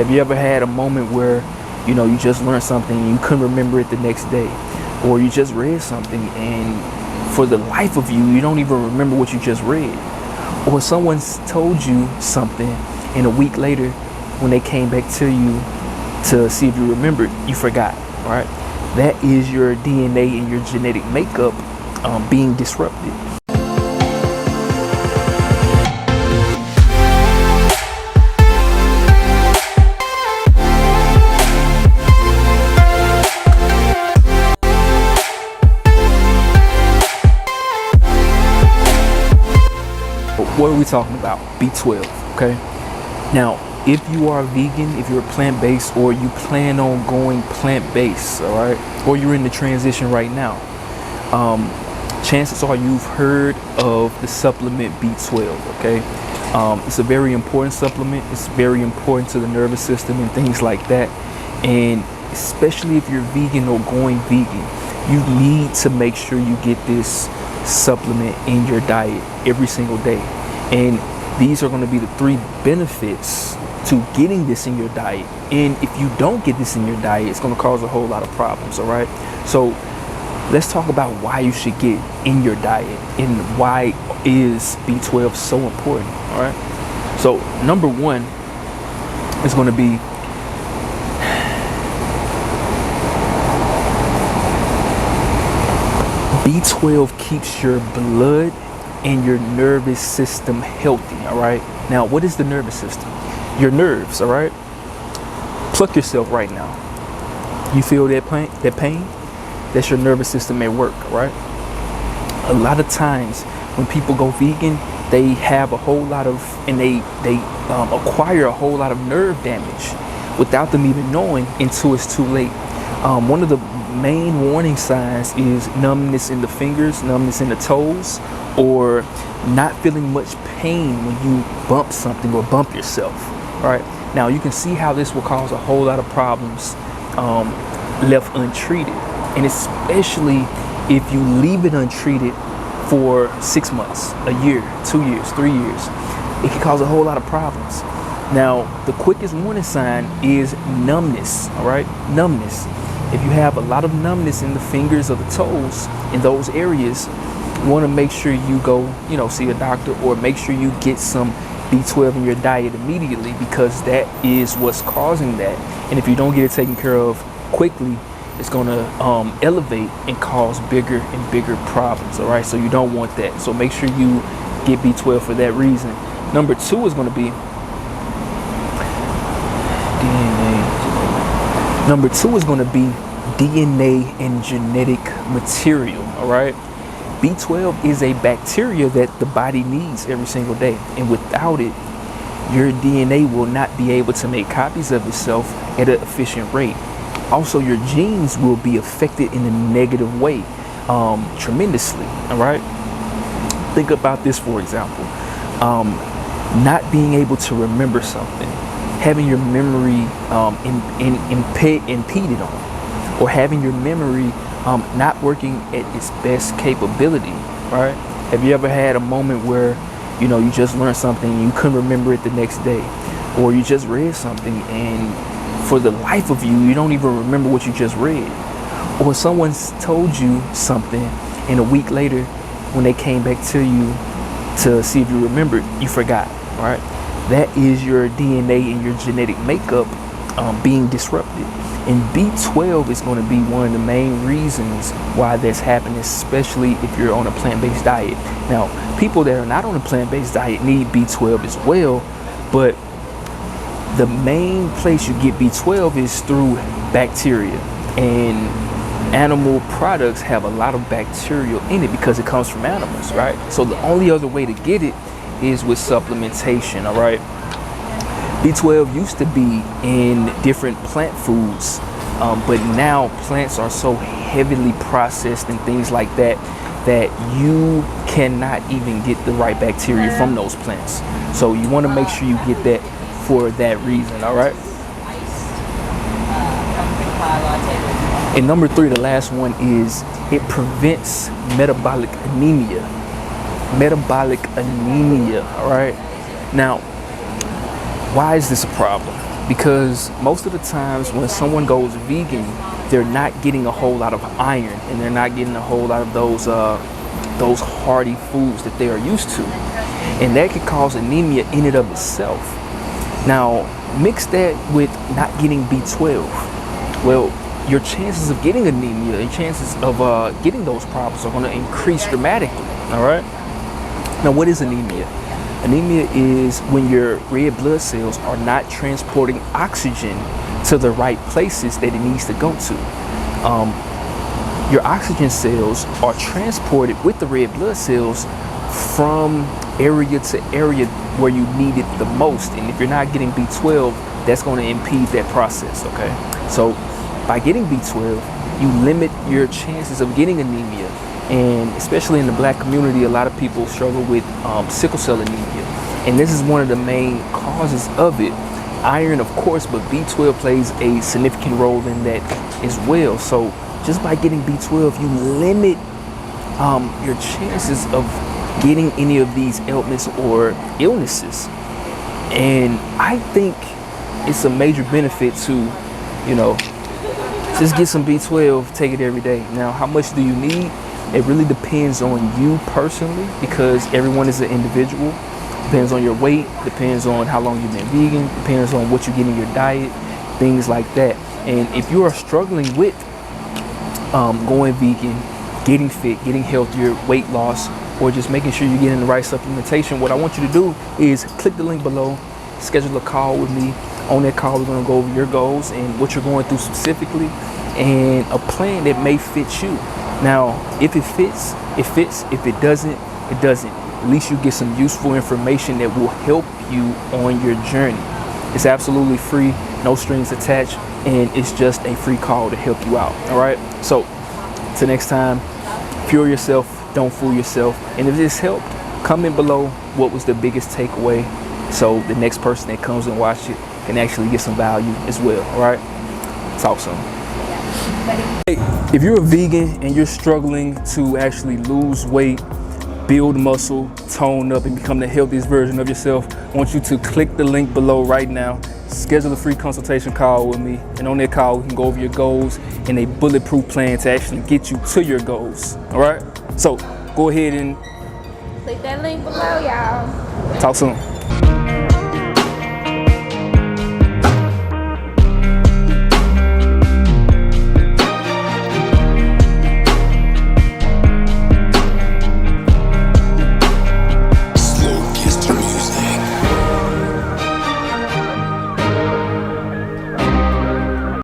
Have you ever had a moment where, you just learned something and you couldn't remember it the next day? Or you just read something and for the life of you, you don't even remember what you just read? Or someone's told you something and a week later, when they came back to you to see if you remembered, you forgot, right? That is your DNA and your genetic makeup being disrupted. What are we talking about? B12, okay? Now, if you are vegan, if you're plant-based, or you plan on going plant-based, all right, or you're in the transition right now, chances are you've heard of the supplement B12, okay? It's a very important supplement. It's very important to the nervous system and things like that. And especially if you're vegan or going vegan, you need to make sure you get this supplement in your diet every single day. And these are going to be the 3 benefits to getting this in your diet. And if you don't get this in your diet, it's going to cause a whole lot of problems, all right? So let's talk about why you should get in your diet and why is B12 so important, all right? So number 1 is going to be B12 keeps your blood and your nervous system healthy, all right? Now, what is the nervous system? Your nerves, all right? Pluck yourself right now. You feel that pain? That's your nervous system at work, all right? A lot of times when people go vegan, they have a whole lot of, and they acquire a whole lot of nerve damage without them even knowing until it's too late. One of the main warning signs is numbness in the fingers, numbness in the toes, or not feeling much pain when you bump something or bump yourself. All right. Now you can see how this will cause a whole lot of problems left untreated, and especially if you leave it untreated for 6 months, a year, 2 years, 3 years, it can cause a whole lot of problems. Now, the quickest warning sign is numbness. All right, numbness. If you have a lot of numbness in the fingers or the toes, in those areas, you want to make sure you go, see a doctor, or make sure you get some B12 in your diet immediately, because that is what's causing that. And if you don't get it taken care of quickly, it's going to elevate and cause bigger and bigger problems. All right, so you don't want that. So make sure you get B12 for that reason. Number 2 is going to be DNA. Number 2 is going to be DNA and genetic material. All right. B12 is a bacteria that the body needs every single day, and without it, your DNA will not be able to make copies of itself at an efficient rate. Also, your genes will be affected in a negative way tremendously. All right. Think about this, for example, not being able to remember something, having your memory impeded on, or having your memory not working at its best capability, right? Have you ever had a moment where, you just learned something and you couldn't remember it the next day? Or you just read something and for the life of you, you don't even remember what you just read? Or someone's told you something and a week later, when they came back to you to see if you remembered, you forgot, right? That is your DNA and your genetic makeup being disrupted. And B12 is going to be one of the main reasons why that's happening, especially if you're on a plant-based diet. Now, people that are not on a plant-based diet need B12 as well, but the main place you get B12 is through bacteria. And animal products have a lot of bacteria in it because it comes from animals, right? So the only other way to get it is with supplementation, all right? B12 used to be in different plant foods, but now plants are so heavily processed and things like that, that you cannot even get the right bacteria from those plants. So you want to make sure you get that for that reason, all right? And number 3, the last one, is it prevents metabolic anemia. Metabolic anemia, all right? Now, why is this a problem? Because most of the times when someone goes vegan, they're not getting a whole lot of iron, and they're not getting a whole lot of those hearty foods that they are used to, and that could cause anemia in and of itself. Now, mix that with not getting B12. Well, your chances of getting anemia and chances of getting those problems are going to increase dramatically. All right. Now, what is anemia? Anemia is when your red blood cells are not transporting oxygen to the right places that it needs to go to. Your oxygen cells are transported with the red blood cells from area to area where you need it the most. And if you're not getting B12, that's going to impede that process, okay? So by getting B12, you limit your chances of getting anemia. And especially in the Black community, a lot of people struggle with sickle cell anemia. And this is one of the main causes of it. Iron, of course, but B12 plays a significant role in that as well. So just by getting B12, you limit your chances of getting any of these ailments or illnesses. And I think it's a major benefit to, you know, just get some B12, take it every day. Now, how much do you need? It really depends on you personally, because everyone is an individual. Depends on your weight, depends on how long you've been vegan, depends on what you get in your diet, things like that. And if you are struggling with going vegan, getting fit, getting healthier, weight loss, or just making sure you're getting the right supplementation, what I want you to do is click the link below, schedule a call with me. On that call, we're going to go over your goals and what you're going through specifically, and a plan that may fit you. Now, if it fits, it fits. If it doesn't, it doesn't. At least you get some useful information that will help you on your journey. It's absolutely free, no strings attached, and it's just a free call to help you out. All right. So, till next time, fuel yourself, don't fool yourself. And if this helped, comment below what was the biggest takeaway, so the next person that comes and watch it can actually get some value as well. All right. Talk soon. Hey, if you're a vegan and you're struggling to actually lose weight, build muscle, tone up, and become the healthiest version of yourself, I want you to click the link below right now, schedule a free consultation call with me, and on that call we can go over your goals and a bulletproof plan to actually get you to your goals. All right, so go ahead and click that link below, y'all. Talk soon.